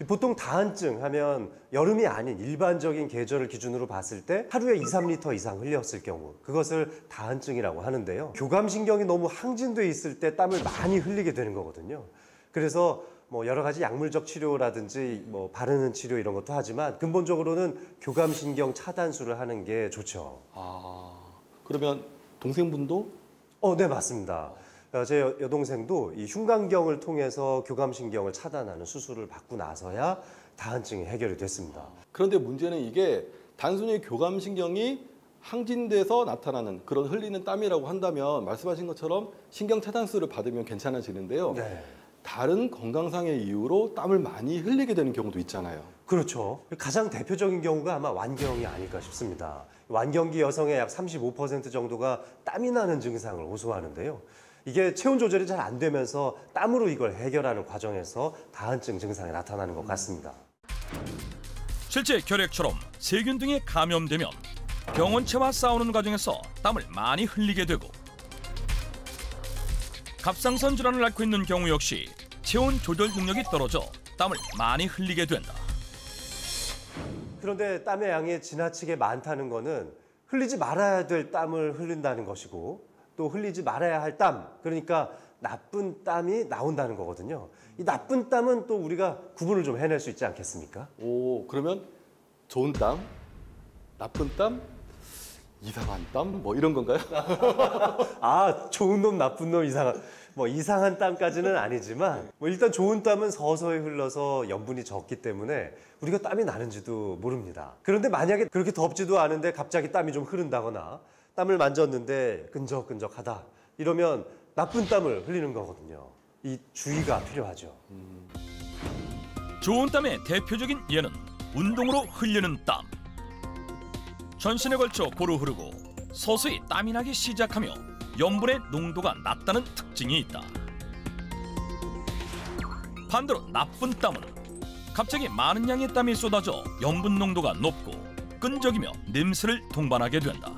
보통 다한증 하면 여름이 아닌 일반적인 계절을 기준으로 봤을 때 하루에 2, 3리터 이상 흘렸을 경우 그것을 다한증이라고 하는데요. 교감신경이 너무 항진돼 있을 때 땀을 많이 흘리게 되는 거거든요. 그래서 뭐 여러 가지 약물적 치료라든지 뭐 바르는 치료 이런 것도 하지만 근본적으로는 교감신경 차단술을 하는 게 좋죠. 그러면 동생분도? 네, 맞습니다. 제 여동생도 이 흉곽경을 통해서 교감신경을 차단하는 수술을 받고 나서야 다한증이 해결이 됐습니다. 그런데 문제는 이게 단순히 교감신경이 항진돼서 나타나는 그런 흘리는 땀이라고 한다면 말씀하신 것처럼 신경 차단술을 받으면 괜찮아지는데요. 네. 다른 건강상의 이유로 땀을 많이 흘리게 되는 경우도 있잖아요. 그렇죠. 가장 대표적인 경우가 아마 완경이 아닐까 싶습니다. 완경기 여성의 약 35% 정도가 땀이 나는 증상을 호소하는데요. 이게 체온 조절이 잘 안 되면서 땀으로 이걸 해결하는 과정에서 다한증 증상이 나타나는 것 같습니다. 실제 결핵처럼 세균 등에 감염되면 병원체와 싸우는 과정에서 땀을 많이 흘리게 되고 갑상선 질환을 앓고 있는 경우 역시 체온 조절 능력이 떨어져 땀을 많이 흘리게 된다. 그런데 땀의 양이 지나치게 많다는 것은 흘리지 말아야 될 땀을 흘린다는 것이고 또 흘리지 말아야 할 땀, 그러니까 나쁜 땀이 나온다는 거거든요. 이 나쁜 땀은 또 우리가 구분을 좀 해낼 수 있지 않겠습니까? 그러면 좋은 땀, 나쁜 땀, 이상한 땀 뭐 이런 건가요? 좋은 놈, 나쁜 놈, 이상한 땀까지는 아니지만 일단 좋은 땀은 서서히 흘러서 염분이 적기 때문에 우리가 땀이 나는지도 모릅니다. 그런데 만약에 그렇게 덥지도 않은데 갑자기 땀이 좀 흐른다거나 땀을 만졌는데 끈적끈적하다 이러면 나쁜 땀을 흘리는 거거든요. 이 주의가 필요하죠. 좋은 땀의 대표적인 예는 운동으로 흘리는 땀. 전신에 걸쳐 고루 흐르고 서서히 땀이 나기 시작하며 염분의 농도가 낮다는 특징이 있다. 반대로 나쁜 땀은 갑자기 많은 양의 땀이 쏟아져 염분 농도가 높고 끈적이며 냄새를 동반하게 된다.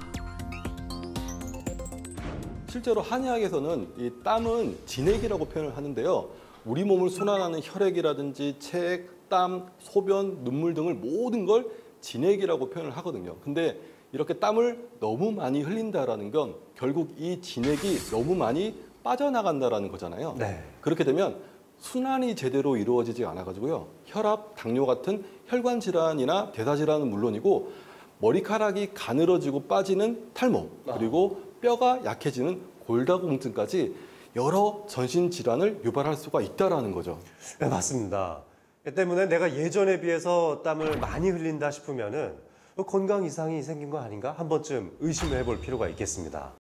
실제로 한의학에서는 이 땀은 진액이라고 표현을 하는데요. 우리 몸을 순환하는 혈액이라든지 체액, 땀, 소변, 눈물 등을 모든 걸 진액이라고 표현을 하거든요. 근데 이렇게 땀을 너무 많이 흘린다라는 건 결국 이 진액이 너무 많이 빠져나간다라는 거잖아요. 네. 그렇게 되면 순환이 제대로 이루어지지 않아가지고요. 혈압, 당뇨 같은 혈관 질환이나 대사 질환은 물론이고 머리카락이 가늘어지고 빠지는 탈모, 그리고 뼈가 약해지는 골다공증까지 여러 전신 질환을 유발할 수가 있다라는 거죠. 네, 맞습니다. 때문에 내가 예전에 비해서 땀을 많이 흘린다 싶으면은 건강 이상이 생긴 거 아닌가? 한 번쯤 의심해 볼 필요가 있겠습니다.